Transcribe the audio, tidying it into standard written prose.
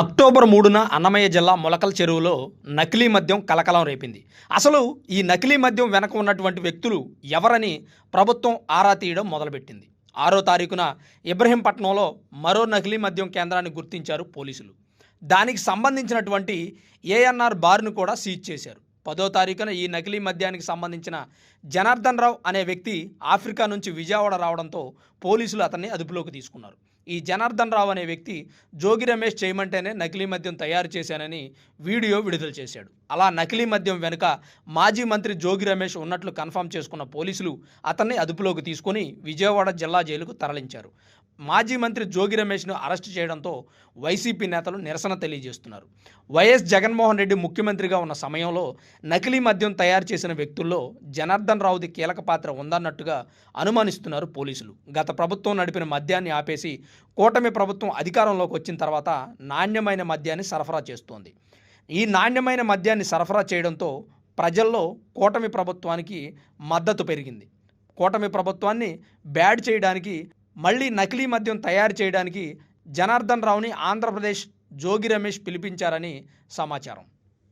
October 3న Annamayya జిల్లా మొలకల చెరువులో నకిలీ మద్యం కలకలం రేపింది. అసలు ఈ నకిలీ మద్యం వెనక ఉన్నటువంటి వ్యక్తులు ఎవరని ప్రభుత్వం ఆరా తీయడం మొదలుపెట్టింది. 6వ తారీఖున ఇబ్రహీంపట్నంలో మరో నకిలీ మద్యం కేంద్రాన్ని గుర్తించారు పోలీసులు. దానికి సంబంధించినటువంటి ఏఎన్ఆర్ బార్ను కూడా సీజ్ చేశారు. 10వ తారీఖున ఈ నకిలీ మద్యానికి సంబంధించిన జనార్దన్ రావు అనే వ్యక్తి ఆఫ్రికా నుంచి విజయవాడ రావడంతో పోలీసులు అతన్ని అదుపులోకి తీసుకున్నారు. ఈ జనార్దన్ రావు అనే వ్యక్తి జోగి రమేష్ చేయమంటేనే నకిలీ మద్యం తయారు చేశానని వీడియో విడుదల చేశాడు. అలా నకిలీ మద్యం వెనుక మాజీ మంత్రి జోగి రమేష్ ఉన్నట్లు కన్ఫర్మ్ చేసుకున్న పోలీసులు అతన్ని అదుపులోకి తీసుకుని విజయవాడ జిల్లా జైలుకు తరలించారు. మాజీ మంత్రి జోగి రమేష్ను అరెస్టు చేయడంతో వైసీపీ నేతలు నిరసన తెలియజేస్తున్నారు. వైఎస్ జగన్మోహన్ రెడ్డి ముఖ్యమంత్రిగా ఉన్న సమయంలో నకిలీ మద్యం తయారు చేసిన వ్యక్తుల్లో జనార్దన్ రావుది కీలక పాత్ర ఉందన్నట్టుగా అనుమానిస్తున్నారు పోలీసులు. గత ప్రభుత్వం నడిపిన మద్యాన్ని ఆపేసి కూటమి ప్రభుత్వం అధికారంలోకి వచ్చిన తర్వాత నాణ్యమైన మద్యాన్ని సరఫరా చేస్తోంది. ఈ నాణ్యమైన మద్యాన్ని సరఫరా చేయడంతో ప్రజల్లో కూటమి ప్రభుత్వానికి మద్దతు పెరిగింది. కూటమి ప్రభుత్వాన్ని బ్యాడ్ చేయడానికి, మళ్ళీ నకిలీ మద్యం తయారు చేయడానికి జనార్దన్ రావుని ఆంధ్రప్రదేశ్ జోగి రమేష్ పిలిపించారని సమాచారం.